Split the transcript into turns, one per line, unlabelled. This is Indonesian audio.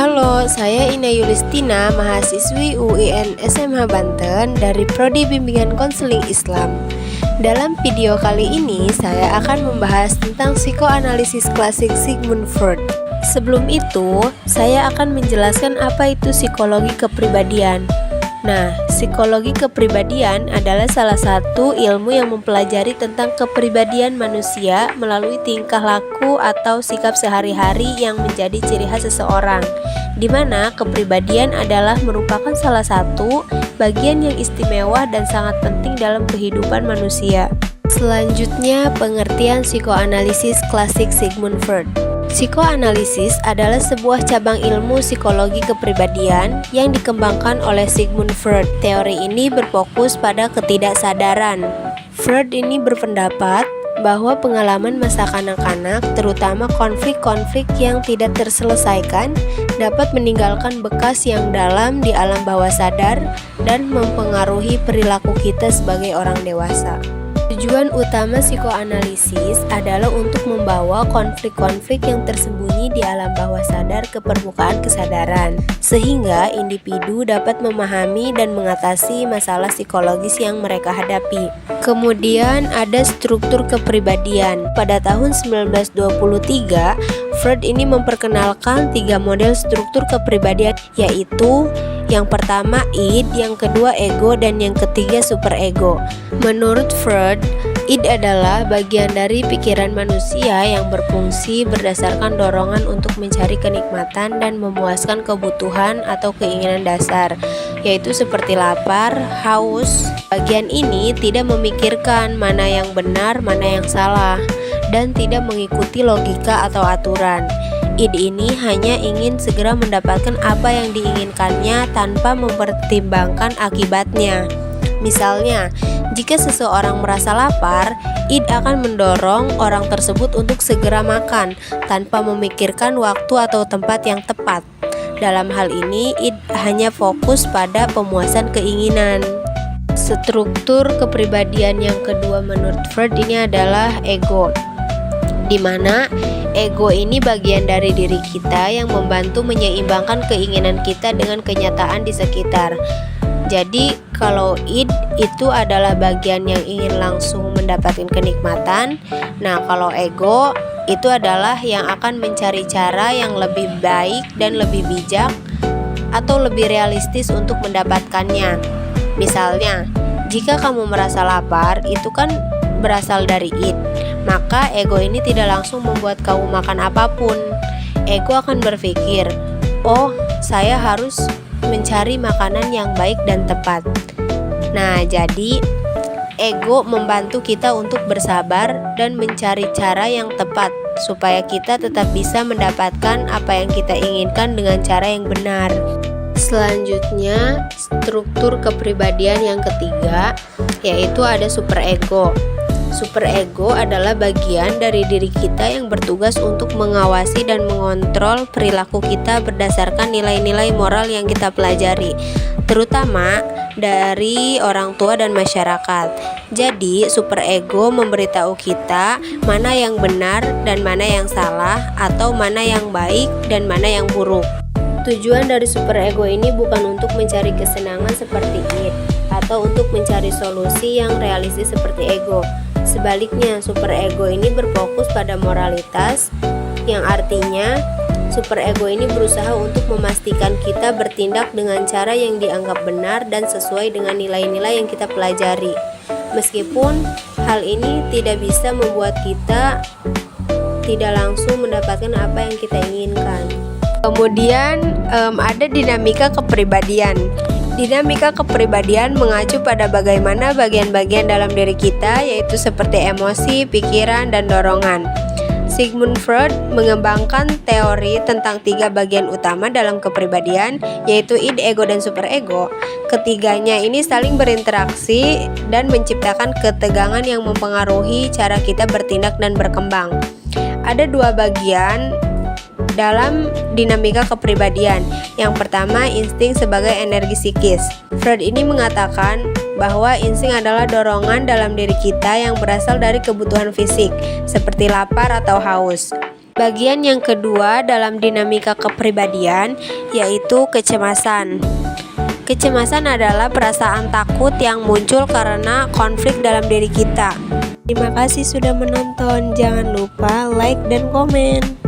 Halo, saya Ina Yulistina, mahasiswi UIN SMH Banten dari Prodi Bimbingan Konseling Islam. Dalam video kali ini, saya akan membahas tentang psikoanalisis klasik Sigmund Freud. Sebelum itu, saya akan menjelaskan apa itu psikologi kepribadian. Nah, psikologi kepribadian adalah salah satu ilmu yang mempelajari tentang kepribadian manusia melalui tingkah laku atau sikap sehari-hari yang menjadi ciri khas seseorang, di mana kepribadian adalah merupakan salah satu bagian yang istimewa dan sangat penting dalam kehidupan manusia. Selanjutnya, pengertian psikoanalisis klasik Sigmund Freud. Psikoanalisis adalah sebuah cabang ilmu psikologi kepribadian yang dikembangkan oleh Sigmund Freud. Teori ini berfokus pada ketidaksadaran. Freud ini berpendapat bahwa pengalaman masa kanak-kanak, terutama konflik-konflik yang tidak terselesaikan, dapat meninggalkan bekas yang dalam di alam bawah sadar dan mempengaruhi perilaku kita sebagai orang dewasa. Tujuan utama psikoanalisis adalah untuk membawa konflik-konflik yang tersembunyi di alam bawah sadar ke permukaan kesadaran, sehingga individu dapat memahami dan mengatasi masalah psikologis yang mereka hadapi. Kemudian ada struktur kepribadian. Pada tahun 1923, Freud ini memperkenalkan 3 model struktur kepribadian, yaitu yang pertama id, yang kedua ego, dan yang ketiga superego. Menurut Freud, id adalah bagian dari pikiran manusia yang berfungsi berdasarkan dorongan untuk mencari kenikmatan dan memuaskan kebutuhan atau keinginan dasar, yaitu seperti lapar, haus. Bagian ini tidak memikirkan mana yang benar, mana yang salah, dan tidak mengikuti logika atau aturan. Id ini hanya ingin segera mendapatkan apa yang diinginkannya tanpa mempertimbangkan akibatnya. Misalnya, jika seseorang merasa lapar, id akan mendorong orang tersebut untuk segera makan tanpa memikirkan waktu atau tempat yang tepat. Dalam hal ini, id hanya fokus pada pemuasan keinginan. Struktur kepribadian yang kedua menurut Freud ini adalah ego, di mana ego ini bagian dari diri kita yang membantu menyeimbangkan keinginan kita dengan kenyataan di sekitar. Jadi kalau id itu adalah bagian yang ingin langsung mendapatkan kenikmatan. Nah, kalau ego itu adalah yang akan mencari cara yang lebih baik dan lebih bijak atau lebih realistis untuk mendapatkannya. Misalnya, jika kamu merasa lapar, itu kan berasal dari id. Maka ego ini tidak langsung membuat kamu makan apapun. Ego akan berpikir, oh, saya harus mencari makanan yang baik dan tepat. Nah, jadi ego membantu kita untuk bersabar dan mencari cara yang tepat supaya kita tetap bisa mendapatkan apa yang kita inginkan dengan cara yang benar. Selanjutnya, struktur kepribadian yang ketiga, yaitu ada superego. Superego adalah bagian dari diri kita yang bertugas untuk mengawasi dan mengontrol perilaku kita berdasarkan nilai-nilai moral yang kita pelajari, terutama dari orang tua dan masyarakat. Jadi, superego memberitahu kita mana yang benar dan mana yang salah, atau mana yang baik dan mana yang buruk. Tujuan dari superego ini bukan untuk mencari kesenangan seperti id, atau untuk mencari solusi yang realistis seperti ego. Sebaliknya, superego ini berfokus pada moralitas, yang artinya superego ini berusaha untuk memastikan kita bertindak dengan cara yang dianggap benar dan sesuai dengan nilai-nilai yang kita pelajari. Meskipun hal ini tidak bisa membuat kita tidak langsung mendapatkan apa yang kita inginkan. Kemudian ada dinamika kepribadian. Dinamika kepribadian mengacu pada bagaimana bagian-bagian dalam diri kita, yaitu seperti emosi, pikiran, dan dorongan. Sigmund Freud mengembangkan teori tentang 3 bagian utama dalam kepribadian, yaitu id, ego, dan superego. Ketiganya ini saling berinteraksi dan menciptakan ketegangan yang mempengaruhi cara kita bertindak dan berkembang. Ada 2 bagian dalam dinamika kepribadian. Yang pertama, insting sebagai energi psikis. Freud ini mengatakan bahwa insting adalah dorongan dalam diri kita yang berasal dari kebutuhan fisik, seperti lapar atau haus. Bagian yang kedua dalam dinamika kepribadian yaitu kecemasan. Kecemasan adalah perasaan takut yang muncul karena konflik dalam diri kita. Terima kasih sudah menonton. Jangan lupa like dan komen.